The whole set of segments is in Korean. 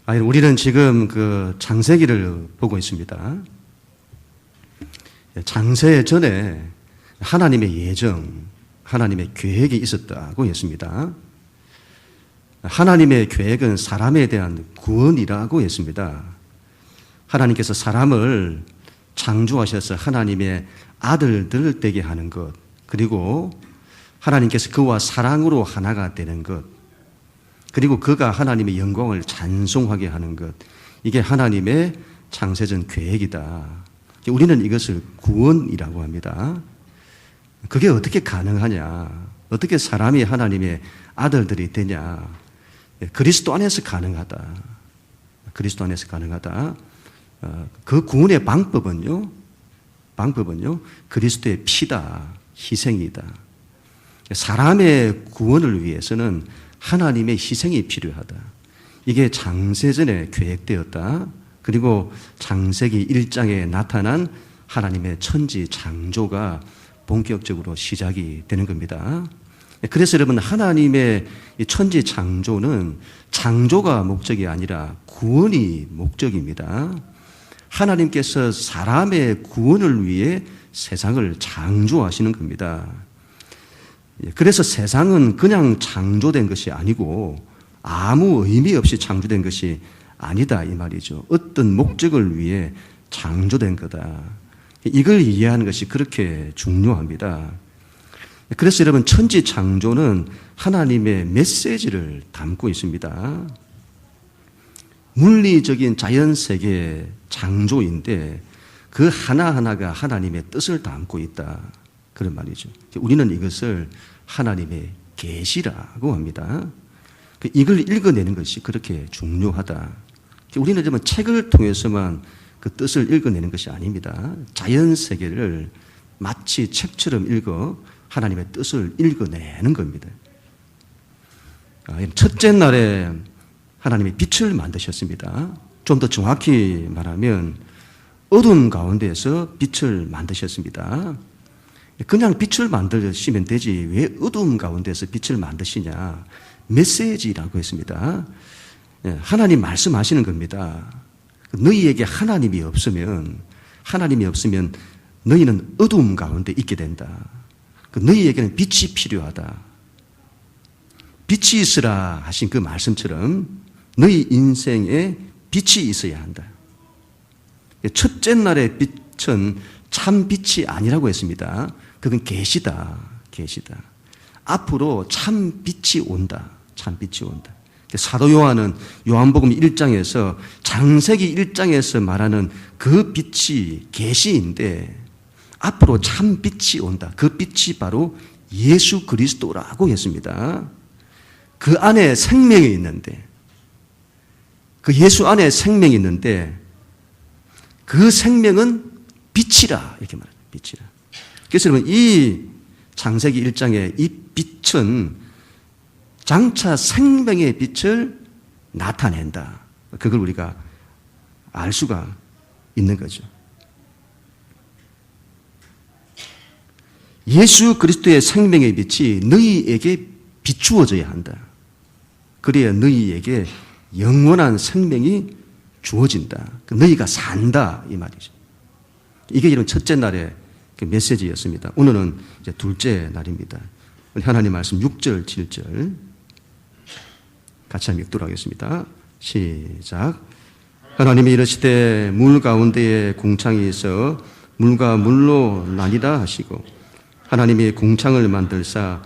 우리는 지금 그 창세기를 보고 있습니다. 창세 전에 하나님의 예정, 하나님의 계획이 있었다고 했습니다. 하나님의 계획은 사람에 대한 구원이라고 했습니다. 하나님께서 사람을 창조하셔서 하나님의 아들들 되게 하는 것, 그리고 하나님께서 그와 사랑으로 하나가 되는 것, 그리고 그가 하나님의 영광을 찬송하게 하는 것, 이게 하나님의 창세전 계획이다. 우리는 이것을 구원이라고 합니다. 그게 어떻게 가능하냐? 어떻게 사람이 하나님의 아들들이 되냐? 그리스도 안에서 가능하다. 그리스도 안에서 가능하다. 그 구원의 방법은요, 그리스도의 피다, 희생이다. 사람의 구원을 위해서는 하나님의 희생이 필요하다. 이게 창세전에 계획되었다. 그리고 창세기 1장에 나타난 하나님의 천지 창조가 본격적으로 시작이 되는 겁니다. 그래서 여러분, 하나님의 천지 창조는 창조가 목적이 아니라 구원이 목적입니다. 하나님께서 사람의 구원을 위해 세상을 창조하시는 겁니다. 그래서 세상은 그냥 창조된 것이 아니고 아무 의미 없이 창조된 것이 아니다, 이 말이죠. 어떤 목적을 위해 창조된 거다. 이걸 이해하는 것이 그렇게 중요합니다. 그래서 여러분, 천지 창조는 하나님의 메시지를 담고 있습니다. 물리적인 자연세계의 창조인데 그 하나하나가 하나님의 뜻을 담고 있다, 그런 말이죠. 우리는 이것을 하나님의 계시라고 합니다. 이걸 읽어내는 것이 그렇게 중요하다. 우리는 좀 책을 통해서만 그 뜻을 읽어내는 것이 아닙니다. 자연세계를 마치 책처럼 읽어 하나님의 뜻을 읽어내는 겁니다. 첫째 날에 하나님이 빛을 만드셨습니다. 좀 더 정확히 말하면 어둠 가운데에서 빛을 만드셨습니다. 그냥 빛을 만드시면 되지 왜 어둠 가운데서 빛을 만드시냐? 메시지라고 했습니다. 하나님 말씀하시는 겁니다. 너희에게 하나님이 없으면 너희는 어둠 가운데 있게 된다. 너희에게는 빛이 필요하다. 빛이 있으라 하신 그 말씀처럼 너희 인생에 빛이 있어야 한다. 첫째 날의 빛은 참 빛이 아니라고 했습니다. 그건 계시다. 앞으로 참 빛이 온다. 사도 요한은 요한복음 1장에서 창세기 1장에서 말하는 그 빛이 계시인데 앞으로 참 빛이 온다. 그 빛이 바로 예수 그리스도라고 했습니다. 그 안에 생명이 있는데, 그 예수 안에 생명이 있는데 그 생명은 빛이라, 이렇게 말합니다. 빛이라. 그래서 여러분, 이 창세기 1장의 이 빛은 장차 생명의 빛을 나타낸다. 그걸 우리가 알 수가 있는 거죠. 예수 그리스도의 생명의 빛이 너희에게 비추어져야 한다. 그래야 너희에게 영원한 생명이 주어진다. 너희가 산다, 이 말이죠. 이게 이런 첫째 날의 메시지였습니다. 오늘은 이제 둘째 날입니다. 하나님 말씀 6절, 7절 같이 한번 읽도록 하겠습니다. 시작. 하나님이 이르시되 물 가운데에 궁창이 있어 물과 물로 나뉘라 하시고 하나님이 궁창을 만들사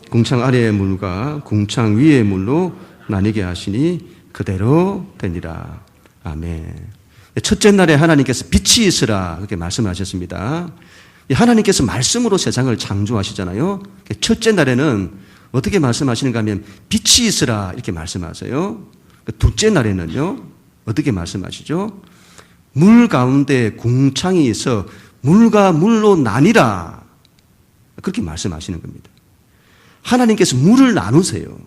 궁창 아래의 물과 궁창 위의 물로 나뉘게 하시니 그대로 되니라. 아멘. 첫째 날에 하나님께서 빛이 있으라 그렇게 말씀하셨습니다. 하나님께서 말씀으로 세상을 창조하시잖아요. 첫째 날에는 어떻게 말씀하시는가 하면 빛이 있으라 이렇게 말씀하세요. 둘째 날에는요, 어떻게 말씀하시죠? 물 가운데 궁창이 있어 물과 물로 나뉘라 그렇게 말씀하시는 겁니다. 하나님께서 물을 나누세요.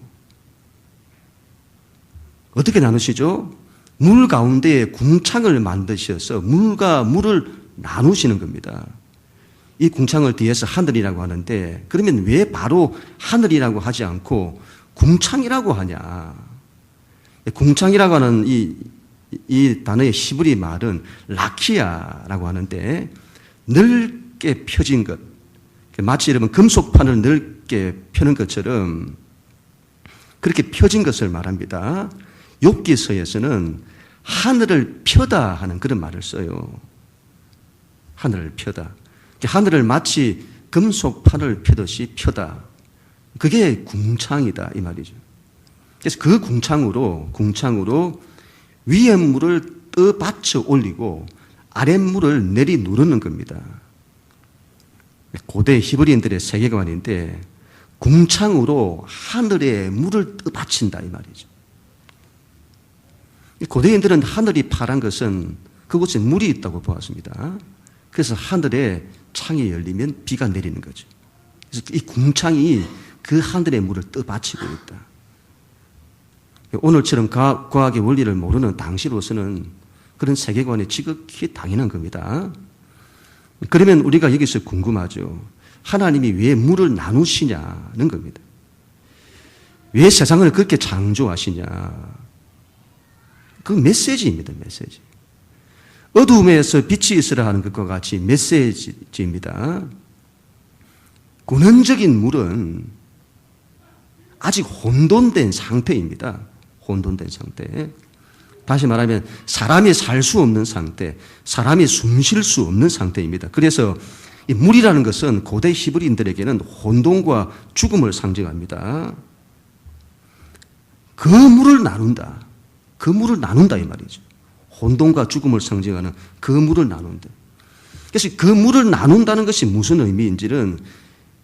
어떻게 나누시죠? 물 가운데에 궁창을 만드셔서 물과 물을 나누시는 겁니다. 이 궁창을 뒤에서 하늘이라고 하는데 그러면 왜 바로 하늘이라고 하지 않고 궁창이라고 하냐? 궁창이라고 하는 이 단어의 히브리 말은 라키아라고 하는데 넓게 펴진 것, 마치 여러분 금속판을 넓게 펴는 것처럼 그렇게 펴진 것을 말합니다. 욥기서에서는 하늘을 펴다 하는 그런 말을 써요. 하늘을 펴다. 하늘을 마치 금속판을 펴듯이 펴다. 그게 궁창이다 이 말이죠. 그래서 그 궁창으로 위에 물을 떠받쳐 올리고 아랫물을 내리 누르는 겁니다. 고대 히브리인들의 세계관인데 궁창으로 하늘에 물을 떠받친다 이 말이죠. 고대인들은 하늘이 파란 것은 그곳에 물이 있다고 보았습니다. 그래서 하늘에 창이 열리면 비가 내리는 거죠. 그래서 이 궁창이 그 하늘의 물을 떠받치고 있다. 오늘처럼 과학의 원리를 모르는 당시로서는 그런 세계관이 지극히 당연한 겁니다. 그러면 우리가 여기서 궁금하죠. 하나님이 왜 물을 나누시냐는 겁니다. 왜 세상을 그렇게 창조하시냐. 그 메시지입니다. 메시지. 어두움에서 빛이 있으라 하는 것과 같이 메시지입니다. 근원적인 물은 아직 혼돈된 상태입니다. 혼돈된 상태. 다시 말하면 사람이 살 수 없는 상태, 사람이 숨 쉴 수 없는 상태입니다. 그래서 이 물이라는 것은 고대 히브리인들에게는 혼돈과 죽음을 상징합니다. 그 물을 나눈다. 그 물을 나눈다 이 말이죠. 혼돈과 죽음을 상징하는 그 물을 나눈다. 그래서 그 물을 나눈다는 것이 무슨 의미인지는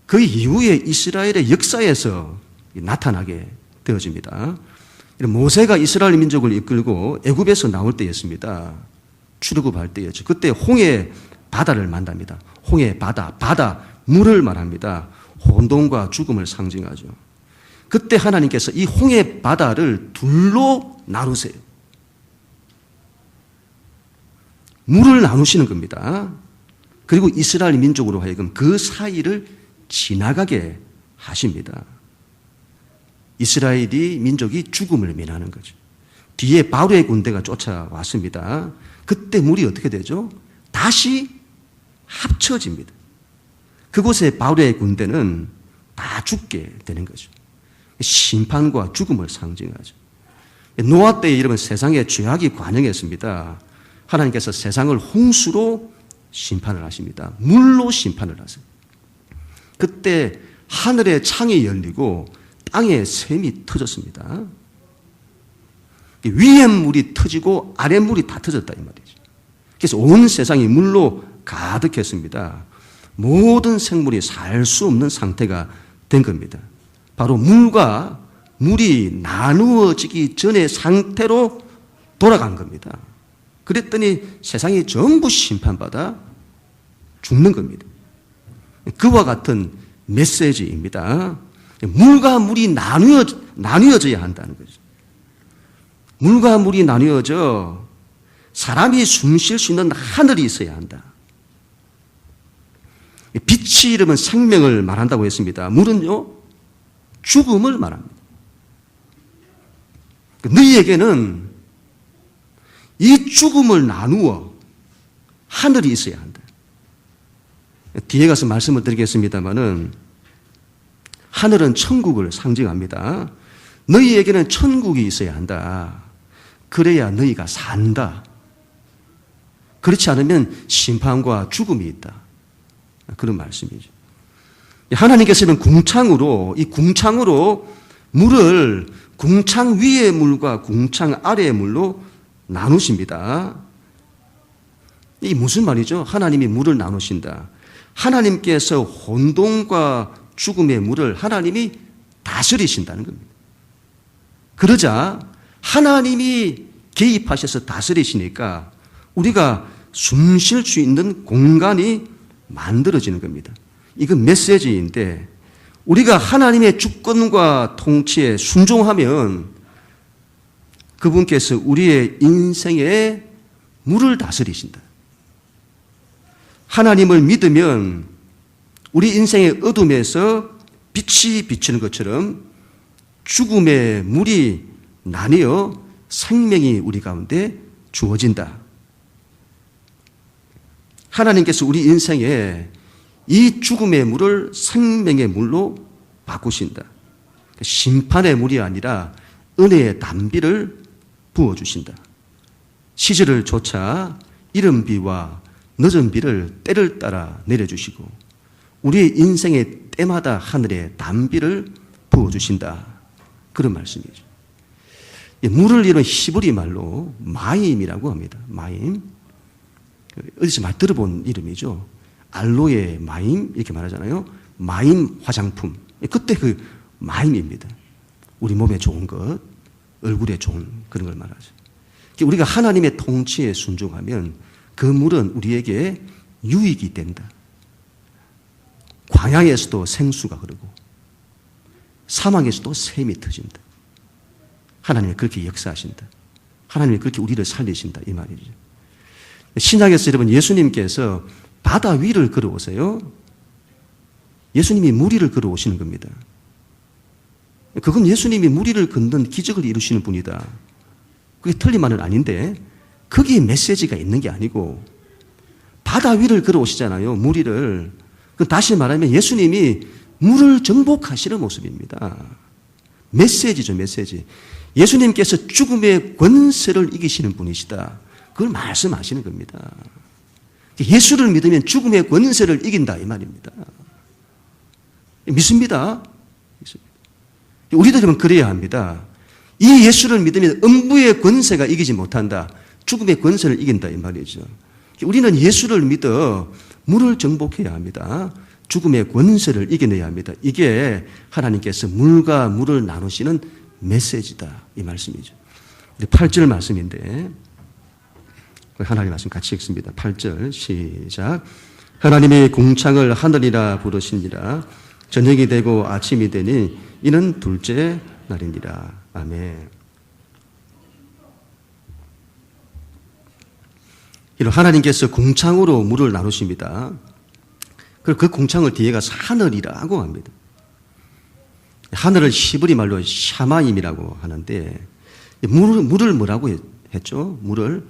그 이후에 이스라엘의 역사에서 나타나게 되어집니다. 모세가 이스라엘 민족을 이끌고 애굽에서 나올 때였습니다. 출애굽할 때였죠. 그때 홍해 바다를 만납니다. 홍해 바다, 물을 말합니다. 혼돈과 죽음을 상징하죠. 그때 하나님께서 이 홍해 바다를 둘로 나누세요. 물을 나누시는 겁니다. 그리고 이스라엘 민족으로 하여금 그 사이를 지나가게 하십니다. 이스라엘이 민족이 죽음을 면하는 거죠. 뒤에 바로의 군대가 쫓아왔습니다. 그때 물이 어떻게 되죠? 다시 합쳐집니다. 그곳에 바로의 군대는 다 죽게 되는 거죠. 심판과 죽음을 상징하죠. 노아 때에 이러면 세상에 죄악이 관영했습니다. 하나님께서 세상을 홍수로 심판을 하십니다. 물로 심판을 하세요. 그때 하늘의 창이 열리고 땅에 샘이 터졌습니다. 위에 물이 터지고 아래 물이 다 터졌다 이 말이죠. 그래서 온 세상이 물로 가득했습니다. 모든 생물이 살 수 없는 상태가 된 겁니다. 바로 물과 물이 나누어지기 전의 상태로 돌아간 겁니다. 그랬더니 세상이 전부 심판받아 죽는 겁니다. 그와 같은 메시지입니다. 물과 물이 나뉘어져야 한다는 거죠. 물과 물이 나뉘어져 사람이 숨 쉴 수 있는 하늘이 있어야 한다. 빛이 이르면 생명을 말한다고 했습니다. 물은요, 죽음을 말합니다. 너희에게는 이 죽음을 나누어 하늘이 있어야 한다. 뒤에 가서 말씀을 드리겠습니다만은 하늘은 천국을 상징합니다. 너희에게는 천국이 있어야 한다. 그래야 너희가 산다. 그렇지 않으면 심판과 죽음이 있다. 그런 말씀이죠. 하나님께서는 이 궁창으로 물을 궁창 위의 물과 궁창 아래의 물로 나누십니다. 이 무슨 말이죠? 하나님이 물을 나누신다. 하나님께서 혼돈과 죽음의 물을 하나님이 다스리신다는 겁니다. 그러자 하나님이 개입하셔서 다스리시니까 우리가 숨 쉴 수 있는 공간이 만들어지는 겁니다. 이건 메시지인데 우리가 하나님의 주권과 통치에 순종하면 그분께서 우리의 인생에 물을 다스리신다. 하나님을 믿으면 우리 인생의 어둠에서 빛이 비치는 것처럼 죽음의 물이 나뉘어 생명이 우리 가운데 주어진다. 하나님께서 우리 인생에 이 죽음의 물을 생명의 물로 바꾸신다. 심판의 물이 아니라 은혜의 담비를 부어주신다. 시절을 쫓아 이른 비와 늦은 비를 때를 따라 내려주시고 우리의 인생의 때마다 하늘의 담비를 부어주신다. 그런 말씀이죠. 물을 이룬 히브리 말로 마임이라고 합니다. 마임. 어디서 말 들어본 이름이죠. 알로에 마임 이렇게 말하잖아요. 마임 화장품. 그때 그 마임입니다. 우리 몸에 좋은 것, 얼굴에 좋은 그런 걸 말하죠. 우리가 하나님의 통치에 순종하면 그 물은 우리에게 유익이 된다. 광야에서도 생수가 흐르고 사막에서도 샘이 터진다. 하나님이 그렇게 역사하신다. 하나님이 그렇게 우리를 살리신다. 이 말이죠. 신약에서 여러분 예수님께서 바다 위를 걸어오세요. 예수님이 물 위를 걸어오시는 겁니다. 그건 예수님이 물 위를 걷는 기적을 이루시는 분이다. 그게 틀린 말은 아닌데 거기에 메시지가 있는 게 아니고 바다 위를 걸어오시잖아요. 물 위를. 다시 말하면 예수님이 물을 정복하시는 모습입니다. 메시지죠. 메시지. 예수님께서 죽음의 권세를 이기시는 분이시다. 그걸 말씀하시는 겁니다. 예수를 믿으면 죽음의 권세를 이긴다 이 말입니다. 믿습니다. 우리들은 그래야 합니다. 이 예수를 믿으면 음부의 권세가 이기지 못한다. 죽음의 권세를 이긴다 이 말이죠. 우리는 예수를 믿어 물을 정복해야 합니다. 죽음의 권세를 이겨내야 합니다. 이게 하나님께서 물과 물을 나누시는 메시지다 이 말씀이죠. 8절 말씀인데 하나님 말씀 같이 읽습니다. 8절 시작. 하나님이 궁창을 하늘이라 부르시니라. 저녁이 되고 아침이 되니 이는 둘째 날이니라. 아멘. 이런 하나님께서 궁창으로 물을 나누십니다. 그리고 그 궁창을 뒤에 가서 하늘이라고 합니다. 하늘을 히브리 말로 샤마임이라고 하는데 물을 뭐라고 했죠? 물을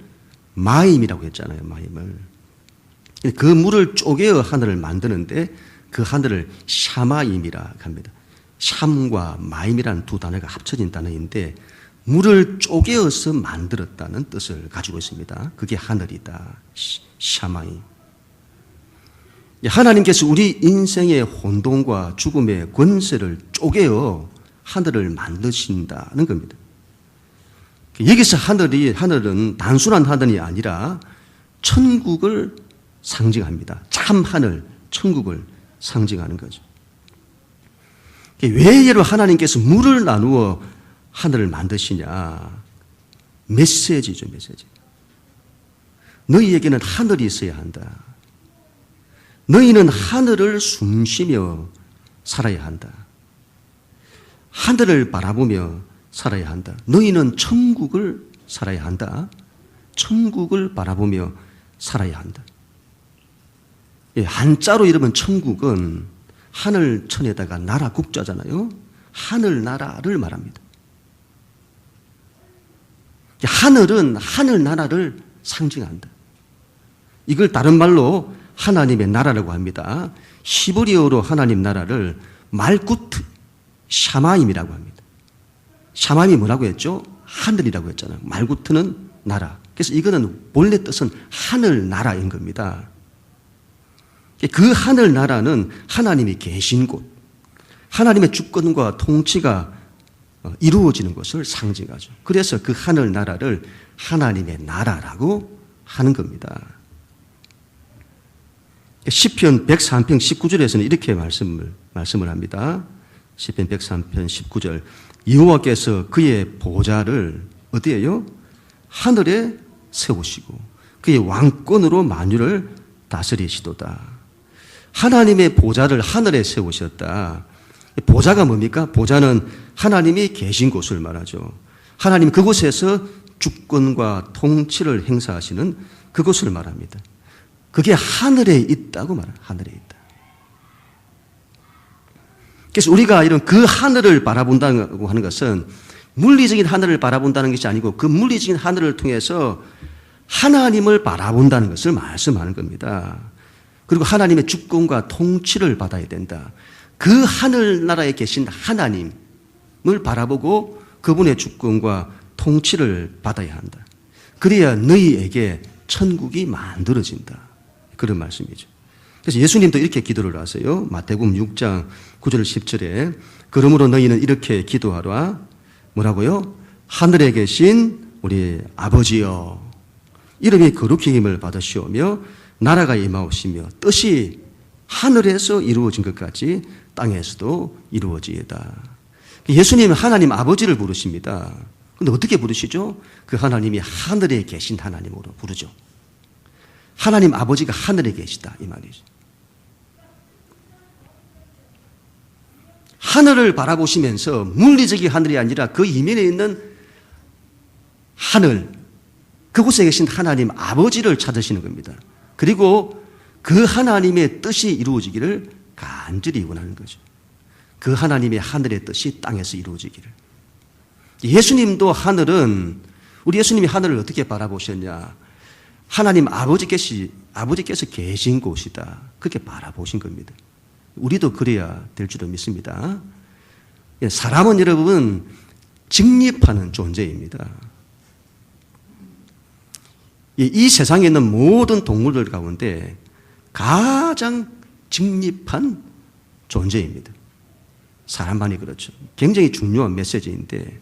마임이라고 했잖아요. 마임을. 그 물을 쪼개어 하늘을 만드는데 그 하늘을 샤마임이라 합니다. 샴과 마임이라는 두 단어가 합쳐진 단어인데 물을 쪼개어서 만들었다는 뜻을 가지고 있습니다. 그게 하늘이다. 샤마임. 하나님께서 우리 인생의 혼돈과 죽음의 권세를 쪼개어 하늘을 만드신다는 겁니다. 여기서 하늘은 단순한 하늘이 아니라 천국을 상징합니다. 참 하늘, 천국을 상징하는 거죠. 왜 예로 하나님께서 물을 나누어 하늘을 만드시냐? 메시지죠, 메시지. 너희에게는 하늘이 있어야 한다. 너희는 하늘을 숨쉬며 살아야 한다. 하늘을 바라보며 살아야 한다. 너희는 천국을 살아야 한다. 천국을 바라보며 살아야 한다. 한자로 이르면 천국은 하늘천에다가 나라 국자잖아요. 하늘나라를 말합니다. 하늘은 하늘나라를 상징한다. 이걸 다른 말로 하나님의 나라라고 합니다. 히브리어로 하나님 나라를 말구트 샤마임이라고 합니다. 샤마임이 뭐라고 했죠? 하늘이라고 했잖아요. 말구트는 나라. 그래서 이거는 본래 뜻은 하늘나라인 겁니다. 그 하늘나라는 하나님이 계신 곳, 하나님의 주권과 통치가 이루어지는 것을 상징하죠. 그래서 그 하늘나라를 하나님의 나라라고 하는 겁니다. 시편 103편 19절에서는 이렇게 말씀을 합니다. 시편 103편 19절. 여호와께서 그의 보좌를 어디에요? 하늘에 세우시고 그의 왕권으로 만유를 다스리시도다. 하나님의 보좌를 하늘에 세우셨다. 보좌가 뭡니까? 보좌는 하나님이 계신 곳을 말하죠. 하나님 그곳에서 주권과 통치를 행사하시는 그곳을 말합니다. 그게 하늘에 있다고 말합니다. 하늘에 있다. 그래서 우리가 이런 그 하늘을 바라본다고 하는 것은 물리적인 하늘을 바라본다는 것이 아니고 그 물리적인 하늘을 통해서 하나님을 바라본다는 것을 말씀하는 겁니다. 그리고 하나님의 주권과 통치를 받아야 된다. 그 하늘나라에 계신 하나님을 바라보고 그분의 주권과 통치를 받아야 한다. 그래야 너희에게 천국이 만들어진다. 그런 말씀이죠. 그래서 예수님도 이렇게 기도를 하세요. 마태복음 6장 9절 10절에 그러므로 너희는 이렇게 기도하라. 뭐라고요? 하늘에 계신 우리 아버지여 이름이 거룩히 힘을 받으시오며 나라가 임하옵시며 뜻이 하늘에서 이루어진 것 같이 땅에서도 이루어지이다. 예수님은 하나님 아버지를 부르십니다. 그런데 어떻게 부르시죠? 그 하나님이 하늘에 계신 하나님으로 부르죠. 하나님 아버지가 하늘에 계시다 이 말이죠. 하늘을 바라보시면서 물리적인 하늘이 아니라 그 이면에 있는 하늘, 그곳에 계신 하나님 아버지를 찾으시는 겁니다. 그리고 그 하나님의 뜻이 이루어지기를 간절히 원하는 거죠. 그 하나님의 하늘의 뜻이 땅에서 이루어지기를. 예수님도 하늘은, 우리 예수님이 하늘을 어떻게 바라보셨냐? 하나님 아버지께서 계신 곳이다. 그렇게 바라보신 겁니다. 우리도 그래야 될 줄로 믿습니다. 사람은 여러분 직립하는 존재입니다. 이 세상에 있는 모든 동물들 가운데 가장 직립한 존재입니다. 사람만이 그렇죠. 굉장히 중요한 메시지인데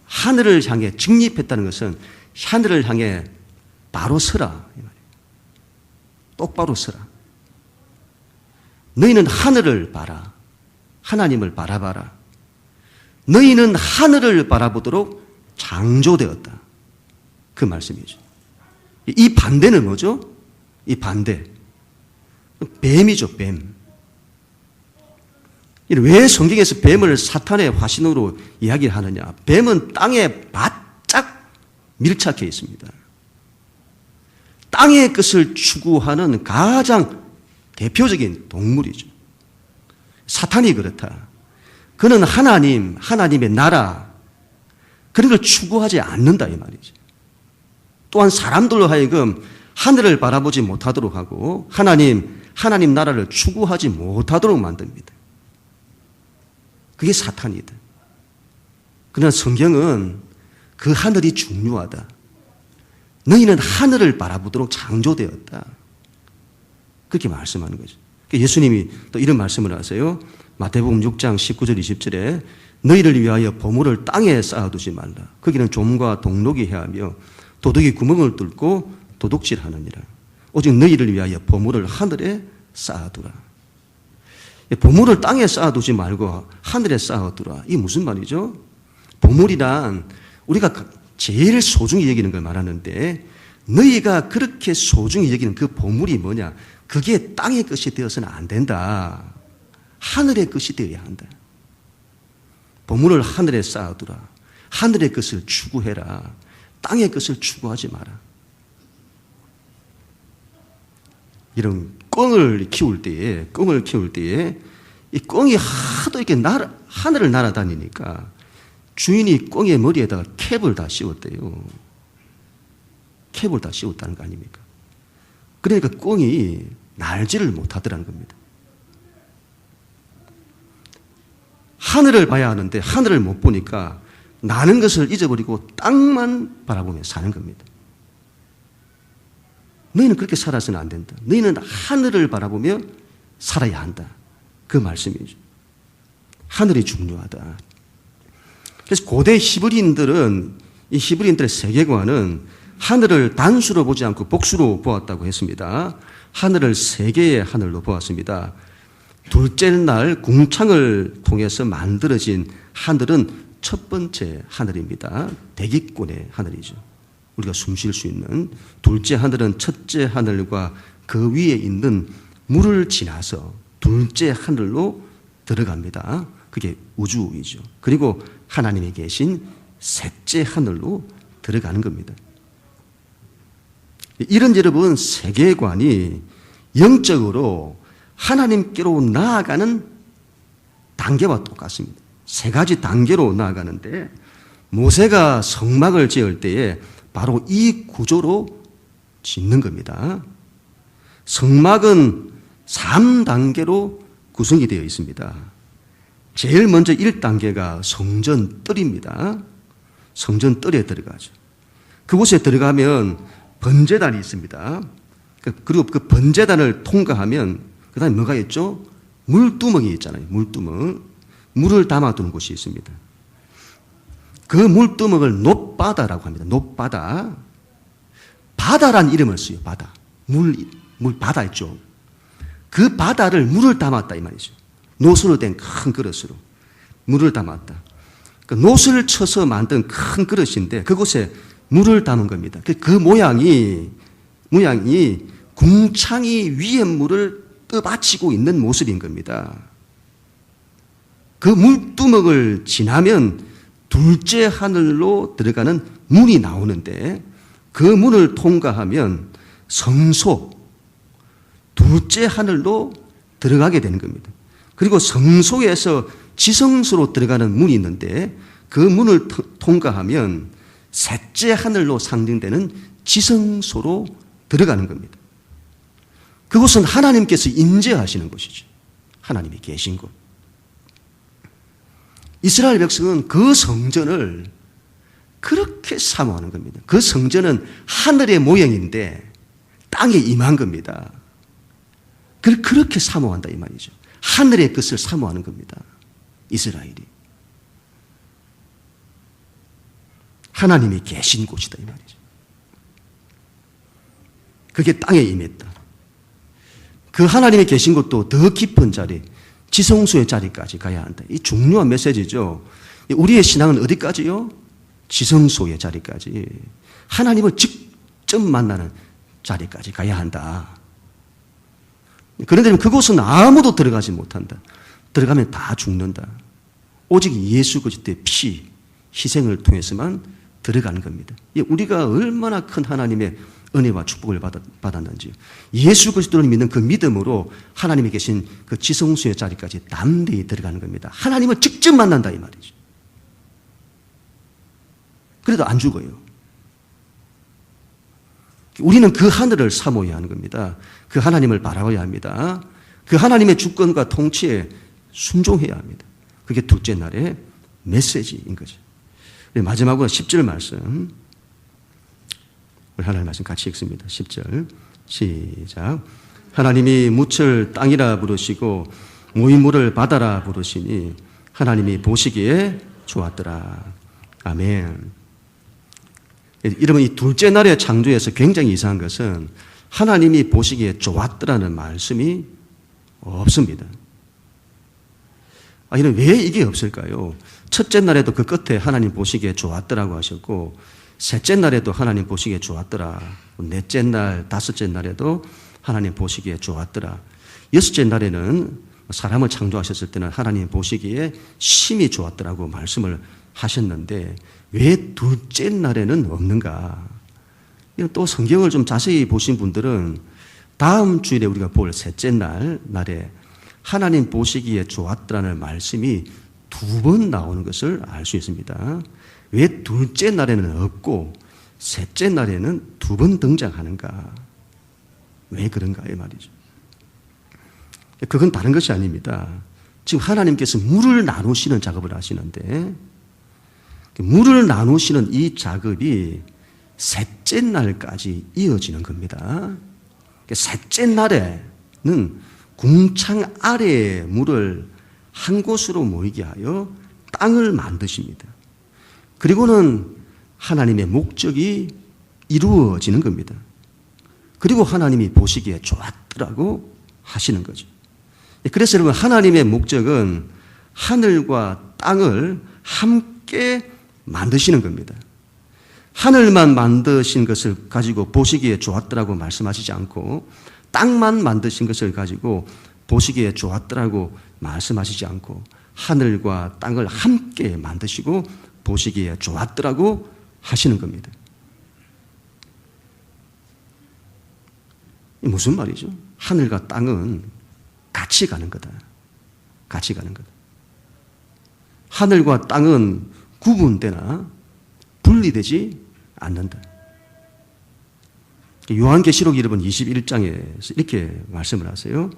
하늘을 향해 직립했다는 것은 하늘을 향해 바로 서라. 똑바로 서라. 너희는 하늘을 봐라. 하나님을 바라봐라. 너희는 하늘을 바라보도록 창조되었다. 그 말씀이죠. 이 반대는 뭐죠? 이 반대. 뱀이죠, 뱀. 왜 성경에서 뱀을 사탄의 화신으로 이야기하느냐? 뱀은 땅에 바짝 밀착해 있습니다. 땅의 것을 추구하는 가장 대표적인 동물이죠. 사탄이 그렇다. 그는 하나님의 나라, 그런 걸 추구하지 않는다 이 말이죠. 또한 사람들로 하여금 하늘을 바라보지 못하도록 하고 하나님 나라를 추구하지 못하도록 만듭니다. 그게 사탄이다. 그러나 성경은 그 하늘이 중요하다. 너희는 하늘을 바라보도록 창조되었다. 그렇게 말씀하는 거죠. 예수님이 또 이런 말씀을 하세요. 마태복음 6장 19절 20절에 너희를 위하여 보물을 땅에 쌓아두지 말라. 거기는 좀과 동록이 해하며 도둑이 구멍을 뚫고 도둑질하느니라. 오직 너희를 위하여 보물을 하늘에 쌓아두라. 보물을 땅에 쌓아두지 말고 하늘에 쌓아두라. 이게 무슨 말이죠? 보물이란 우리가 제일 소중히 여기는 걸 말하는데 너희가 그렇게 소중히 여기는 그 보물이 뭐냐? 그게 땅의 것이 되어서는 안 된다. 하늘의 것이 되어야 한다. 보물을 하늘에 쌓아두라. 하늘의 것을 추구해라. 땅의 것을 추구하지 마라. 이런 꿩을 키울 때에 이 꿩이 하도 이렇게 하늘을 날아다니니까 주인이 꿩의 머리에다가 캡을 다 씌웠대요. 캡을 다 씌웠다는 거 아닙니까? 그러니까 꿩이 날지를 못하더라는 겁니다. 하늘을 봐야 하는데 하늘을 못 보니까 나는 것을 잊어버리고 땅만 바라보며 사는 겁니다. 너희는 그렇게 살아서는 안 된다. 너희는 하늘을 바라보며 살아야 한다. 그 말씀이죠. 하늘이 중요하다. 그래서 고대 히브리인들은 이 히브리인들의 세계관은 하늘을 단수로 보지 않고 복수로 보았다고 했습니다. 하늘을 세 개의 하늘로 보았습니다. 둘째 날 궁창을 통해서 만들어진 하늘은 첫 번째 하늘입니다. 대기권의 하늘이죠. 우리가 숨 쉴 수 있는. 둘째 하늘은 첫째 하늘과 그 위에 있는 물을 지나서 둘째 하늘로 들어갑니다. 그게 우주이죠. 그리고 하나님이 계신 셋째 하늘로 들어가는 겁니다. 이런 여러분 세계관이 영적으로 하나님께로 나아가는 단계와 똑같습니다. 세 가지 단계로 나아가는데 모세가 성막을 지을 때에 바로 이 구조로 짓는 겁니다. 성막은 3단계로 구성이 되어 있습니다. 제일 먼저 1단계가 성전 뜰입니다. 성전 뜰에 들어가죠. 그곳에 들어가면 번제단이 있습니다. 그리고 그 번제단을 통과하면 그 다음에 뭐가 있죠? 물두멍이 있잖아요. 물두멍. 물을 담아두는 곳이 있습니다. 그 물두멍을 놋바다라고 합니다. 놋바다. 바다란 이름을 써요. 바다. 물 바다 있죠. 그 바다를 물을 담았다 이 말이죠. 놋으로 된 큰 그릇으로 물을 담았다. 그 놋을 쳐서 만든 큰 그릇인데 그곳에 물을 담은 겁니다. 그 모양이 궁창이 위에 물을 떠받치고 있는 모습인 겁니다. 그 물두멍을 지나면 둘째 하늘로 들어가는 문이 나오는데 그 문을 통과하면 성소, 둘째 하늘로 들어가게 되는 겁니다. 그리고 성소에서 지성소로 들어가는 문이 있는데 그 문을 통과하면 셋째 하늘로 상징되는 지성소로 들어가는 겁니다. 그곳은 하나님께서 임재하시는 곳이죠. 하나님이 계신 곳. 이스라엘 백성은 그 성전을 그렇게 사모하는 겁니다. 그 성전은 하늘의 모형인데 땅에 임한 겁니다. 그렇게 사모한다 이 말이죠. 하늘의 것을 사모하는 겁니다. 이스라엘이. 하나님이 계신 곳이다 이 말이죠. 그게 땅에 임했다. 그 하나님이 계신 곳도 더 깊은 자리, 지성소의 자리까지 가야 한다. 이 중요한 메시지죠. 우리의 신앙은 어디까지요? 지성소의 자리까지. 하나님을 직접 만나는 자리까지 가야 한다. 그런데 그곳은 아무도 들어가지 못한다. 들어가면 다 죽는다. 오직 예수 그리스도의 피, 희생을 통해서만 들어가는 겁니다. 우리가 얼마나 큰 하나님의 은혜와 축복을 받았는지 예수 그리스도를 믿는 그 믿음으로 하나님이 계신 그 지성소의 자리까지 담대히 들어가는 겁니다. 하나님을 직접 만난다 이 말이죠. 그래도 안 죽어요. 우리는 그 하늘을 사모해야 하는 겁니다. 그 하나님을 바라봐야 합니다. 그 하나님의 주권과 통치에 순종해야 합니다. 그게 둘째 날의 메시지인 거죠. 마지막으로 10절 말씀. 우리 하나님 말씀 같이 읽습니다. 10절 시작. 하나님이 묻을 땅이라 부르시고 모이물을 바다라 부르시니 하나님이 보시기에 좋았더라. 아멘. 여러분 이 둘째 날의 창조에서 굉장히 이상한 것은 하나님이 보시기에 좋았더라는 말씀이 없습니다. 이는 왜 이게 없을까요? 첫째 날에도 그 끝에 하나님 보시기에 좋았더라고 하셨고 셋째 날에도 하나님 보시기에 좋았더라. 넷째 날, 다섯째 날에도 하나님 보시기에 좋았더라. 여섯째 날에는 사람을 창조하셨을 때는 하나님 보시기에 심히 좋았더라고 말씀을 하셨는데 왜 둘째 날에는 없는가? 또 성경을 좀 자세히 보신 분들은 다음 주일에 우리가 볼 셋째 날에 하나님 보시기에 좋았더라는 말씀이 2번 나오는 것을 알 수 있습니다. 왜 둘째 날에는 없고 셋째 날에는 2번 등장하는가? 왜 그런가 이 말이죠. 그건 다른 것이 아닙니다. 지금 하나님께서 물을 나누시는 작업을 하시는데 물을 나누시는 이 작업이 셋째 날까지 이어지는 겁니다. 셋째 날에는 궁창 아래의 물을 한 곳으로 모이게 하여 땅을 만드십니다. 그리고는 하나님의 목적이 이루어지는 겁니다. 그리고 하나님이 보시기에 좋았더라고 하시는 거죠. 그래서 여러분 하나님의 목적은 하늘과 땅을 함께 만드시는 겁니다. 하늘만 만드신 것을 가지고 보시기에 좋았더라고 말씀하시지 않고 땅만 만드신 것을 가지고 보시기에 좋았더라고 말씀하시지 않고 하늘과 땅을 함께 만드시고 보시기에 좋았더라고 하시는 겁니다. 무슨 말이죠? 하늘과 땅은 같이 가는 거다. 같이 가는 거다. 하늘과 땅은 구분되나 분리되지 않는다. 요한계시록 여러분 21장에서 이렇게 말씀을 하세요.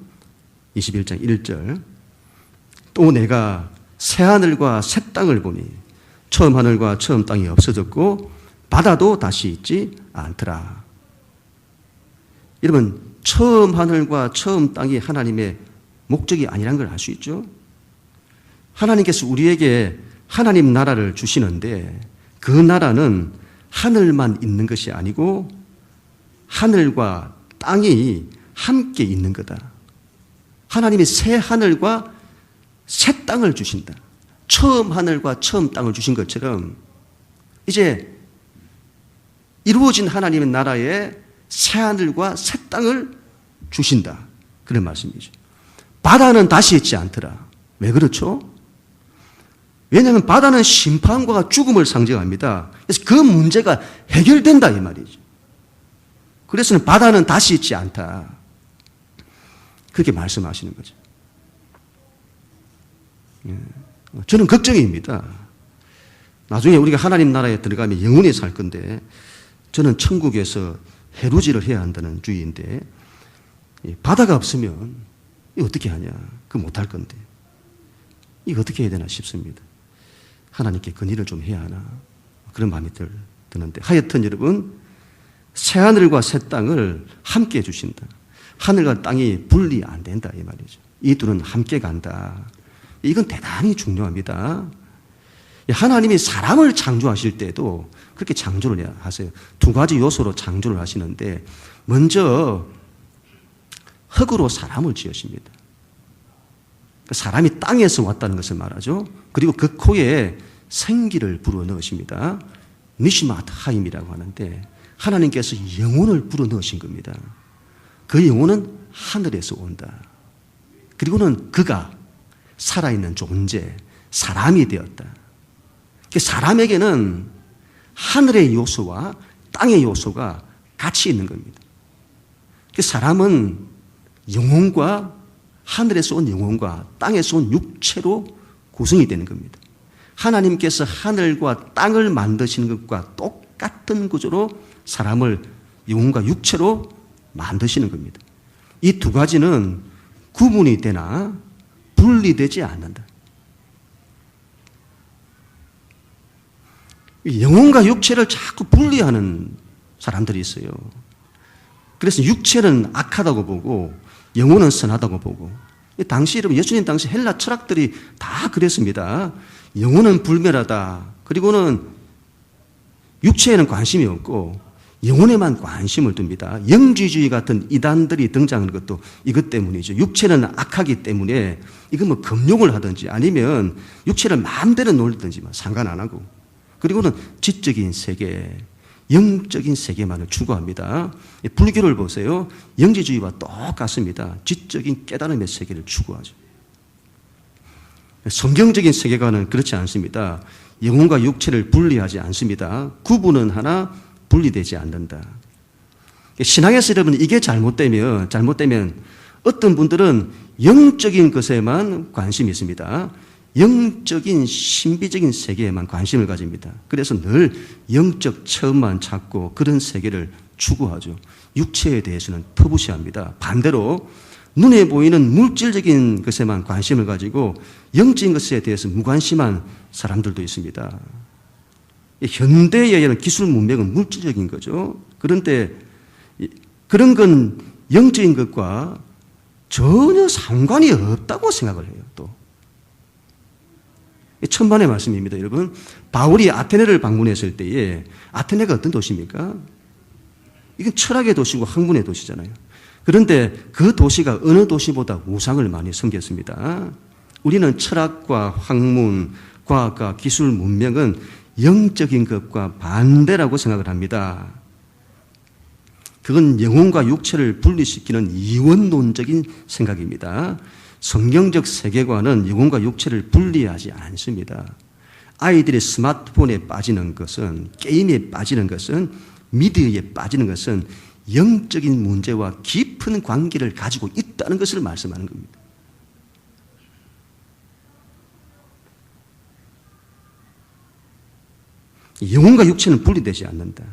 21장 1절. 또 내가 새 하늘과 새 땅을 보니 처음 하늘과 처음 땅이 없어졌고 바다도 다시 있지 않더라. 여러분, 처음 하늘과 처음 땅이 하나님의 목적이 아니란 걸 알 수 있죠? 하나님께서 우리에게 하나님 나라를 주시는데 그 나라는 하늘만 있는 것이 아니고 하늘과 땅이 함께 있는 거다. 하나님이 새 하늘과 새 땅을 주신다. 처음 하늘과 처음 땅을 주신 것처럼 이제 이루어진 하나님의 나라에 새 하늘과 새 땅을 주신다. 그런 말씀이죠. 바다는 다시 있지 않더라. 왜 그렇죠? 왜냐하면 바다는 심판과 죽음을 상징합니다. 그래서 그 문제가 해결된다 이 말이죠. 그래서 바다는 다시 있지 않다. 그렇게 말씀하시는 거죠. 저는 걱정입니다. 나중에 우리가 하나님 나라에 들어가면 영원히 살 건데 저는 천국에서 해루지를 해야 한다는 주의인데 바다가 없으면 이거 어떻게 하냐. 그거 못할 건데 이거 어떻게 해야 되나 싶습니다. 하나님께 건의를 좀 해야 하나 그런 마음이 드는데 하여튼 여러분 새 하늘과 새 땅을 함께 주신다. 하늘과 땅이 분리 안 된다 이 말이죠. 이 둘은 함께 간다. 이건 대단히 중요합니다. 하나님이 사람을 창조하실 때도 그렇게 창조를 하세요. 두 가지 요소로 창조를 하시는데 먼저 흙으로 사람을 지으십니다. 사람이 땅에서 왔다는 것을 말하죠. 그리고 그 코에 생기를 불어넣으십니다. 니시마트 하임이라고 하는데 하나님께서 영혼을 불어넣으신 겁니다. 그 영혼은 하늘에서 온다. 그리고는 그가 살아있는 존재, 사람이 되었다. 사람에게는 하늘의 요소와 땅의 요소가 같이 있는 겁니다. 사람은 영혼과 하늘에서 온 영혼과 땅에서 온 육체로 구성이 되는 겁니다. 하나님께서 하늘과 땅을 만드시는 것과 똑같은 구조로 사람을 영혼과 육체로 만드시는 겁니다. 이 두 가지는 구분이 되나 분리되지 않는다. 영혼과 육체를 자꾸 분리하는 사람들이 있어요. 그래서 육체는 악하다고 보고 영혼은 선하다고 보고 당시 여러분 예수님 당시 헬라 철학들이 다 그랬습니다. 영혼은 불멸하다. 그리고는 육체에는 관심이 없고 영혼에만 관심을 둡니다. 영지주의 같은 이단들이 등장하는 것도 이것 때문이죠. 육체는 악하기 때문에 이거 뭐 금욕을 하든지 아니면 육체를 마음대로 놀든지 상관 안 하고 그리고는 지적인 세계, 영적인 세계만을 추구합니다. 불교를 보세요. 영지주의와 똑같습니다. 지적인 깨달음의 세계를 추구하죠. 성경적인 세계관은 그렇지 않습니다. 영혼과 육체를 분리하지 않습니다. 구분은 하나 분리되지 않는다. 신앙에서 여러분 이게 잘못되면 어떤 분들은 영적인 것에만 관심이 있습니다. 영적인 신비적인 세계에만 관심을 가집니다. 그래서 늘 영적 체험만 찾고 그런 세계를 추구하죠. 육체에 대해서는 터부시합니다. 반대로 눈에 보이는 물질적인 것에만 관심을 가지고 영적인 것에 대해서 무관심한 사람들도 있습니다. 현대의 기술 문명은 물질적인 거죠. 그런데 그런 건 영적인 것과 전혀 상관이 없다고 생각을 해요. 또 천만의 말씀입니다, 여러분. 바울이 아테네를 방문했을 때에 아테네가 어떤 도시입니까? 이건 철학의 도시고 학문의 도시잖아요. 그런데 그 도시가 어느 도시보다 우상을 많이 섬겼습니다. 우리는 철학과 학문, 과학과 기술, 문명은 영적인 것과 반대라고 생각을 합니다. 그건 영혼과 육체를 분리시키는 이원론적인 생각입니다. 성경적 세계관은 영혼과 육체를 분리하지 않습니다. 아이들이 스마트폰에 빠지는 것은, 게임에 빠지는 것은, 미디어에 빠지는 것은 영적인 문제와 깊은 관계를 가지고 있다는 것을 말씀하는 겁니다. 영혼과 육체는 분리되지 않는다.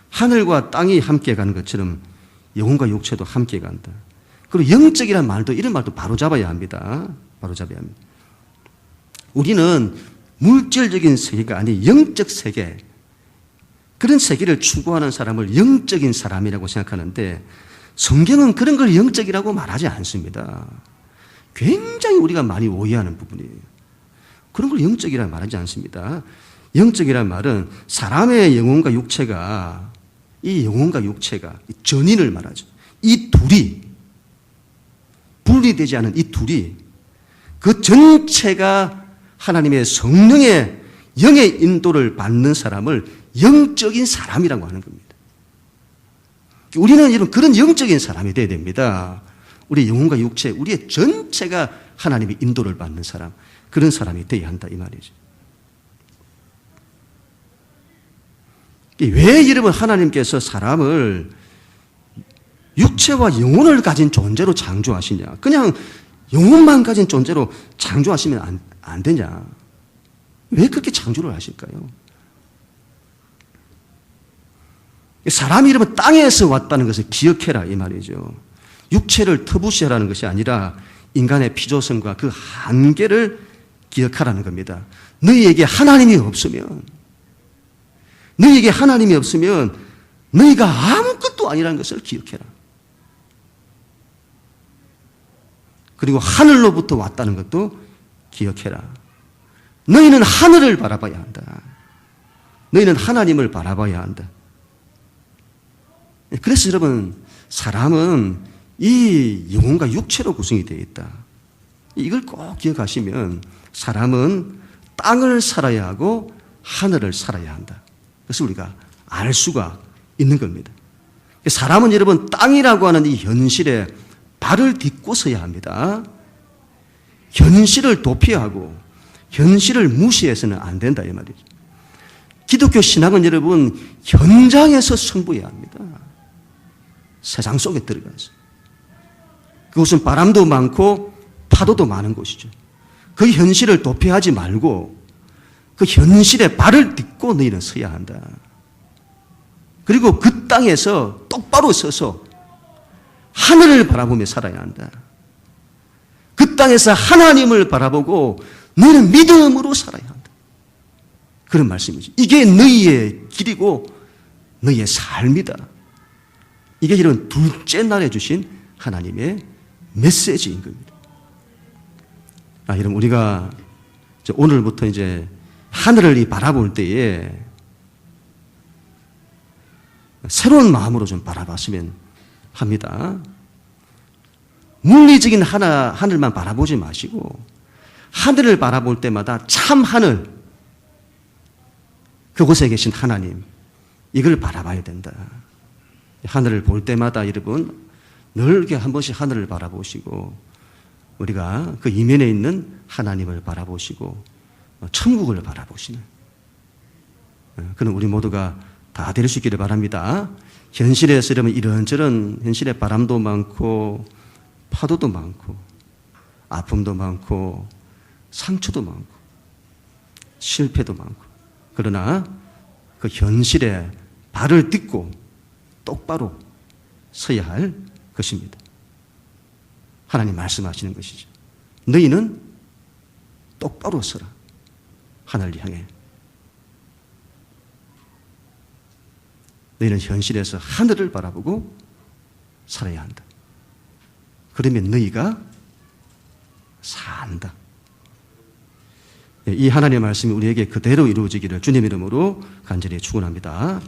하늘과 땅이 함께 가는 것처럼 영혼과 육체도 함께 간다. 그리고 영적이란 말도, 이런 말도 바로 잡아야 합니다. 바로 잡아야 합니다. 우리는 물질적인 세계가 아닌 영적 세계, 그런 세계를 추구하는 사람을 영적인 사람이라고 생각하는데, 성경은 그런 걸 영적이라고 말하지 않습니다. 굉장히 우리가 많이 오해하는 부분이에요. 그런 걸 영적이라고 말하지 않습니다. 영적이란 말은 사람의 영혼과 육체가, 이 영혼과 육체가 전인을 말하죠. 이 둘이, 분리되지 않은 이 둘이, 그 전체가 하나님의 성령의 영의 인도를 받는 사람을 영적인 사람이라고 하는 겁니다. 우리는 이런 그런 영적인 사람이 되어야 됩니다. 우리 영혼과 육체, 우리의 전체가 하나님의 인도를 받는 사람, 그런 사람이 되어야 한다, 이 말이죠. 왜 여러분 하나님께서 사람을 육체와 영혼을 가진 존재로 창조하시냐? 그냥 영혼만 가진 존재로 창조하시면 안 되냐? 왜 그렇게 창조를 하실까요? 사람이 여러분 땅에서 왔다는 것을 기억해라, 이 말이죠. 육체를 터부시하라는 것이 아니라 인간의 피조성과 그 한계를 기억하라는 겁니다. 너희에게 하나님이 없으면, 너희가 아무것도 아니라는 것을 기억해라. 그리고 하늘로부터 왔다는 것도 기억해라. 너희는 하늘을 바라봐야 한다. 너희는 하나님을 바라봐야 한다. 그래서 여러분, 사람은 이 영혼과 육체로 구성이 되어 있다. 이걸 꼭 기억하시면 사람은 땅을 살아야 하고 하늘을 살아야 한다. 그래서 우리가 알 수가 있는 겁니다. 사람은 여러분 땅이라고 하는 이 현실에 발을 딛고 서야 합니다. 현실을 도피하고 현실을 무시해서는 안 된다, 이 말이죠. 기독교 신앙은 여러분 현장에서 승부해야 합니다. 세상 속에 들어가서. 그곳은 바람도 많고 파도도 많은 곳이죠. 그 현실을 도피하지 말고 그 현실에 발을 딛고 너희는 서야 한다. 그리고 그 땅에서 똑바로 서서 하늘을 바라보며 살아야 한다. 그 땅에서 하나님을 바라보고 너희는 믿음으로 살아야 한다. 그런 말씀이죠. 이게 너희의 길이고 너희의 삶이다. 이게 이런 둘째 날에 주신 하나님의 메시지인 겁니다. 여러분, 우리가 오늘부터 이제 하늘을 바라볼 때에 새로운 마음으로 좀 바라봤으면 합니다. 물리적인 하늘만 바라보지 마시고 하늘을 바라볼 때마다 참 하늘, 그곳에 계신 하나님, 이걸 바라봐야 된다. 하늘을 볼 때마다 여러분 넓게 한 번씩 하늘을 바라보시고 우리가 그 이면에 있는 하나님을 바라보시고 천국을 바라보시는 그런 우리 모두가 다 될 수 있기를 바랍니다. 현실에서 이러면 이런저런 현실에 바람도 많고 파도도 많고 아픔도 많고 상처도 많고 실패도 많고, 그러나 그 현실에 발을 딛고 똑바로 서야 할 것입니다. 하나님 말씀하시는 것이죠. 너희는 똑바로 서라. 하늘을 향해. 너희는 현실에서 하늘을 바라보고 살아야 한다. 그러면 너희가 산다. 이 하나님의 말씀이 우리에게 그대로 이루어지기를 주님 이름으로 간절히 축원합니다.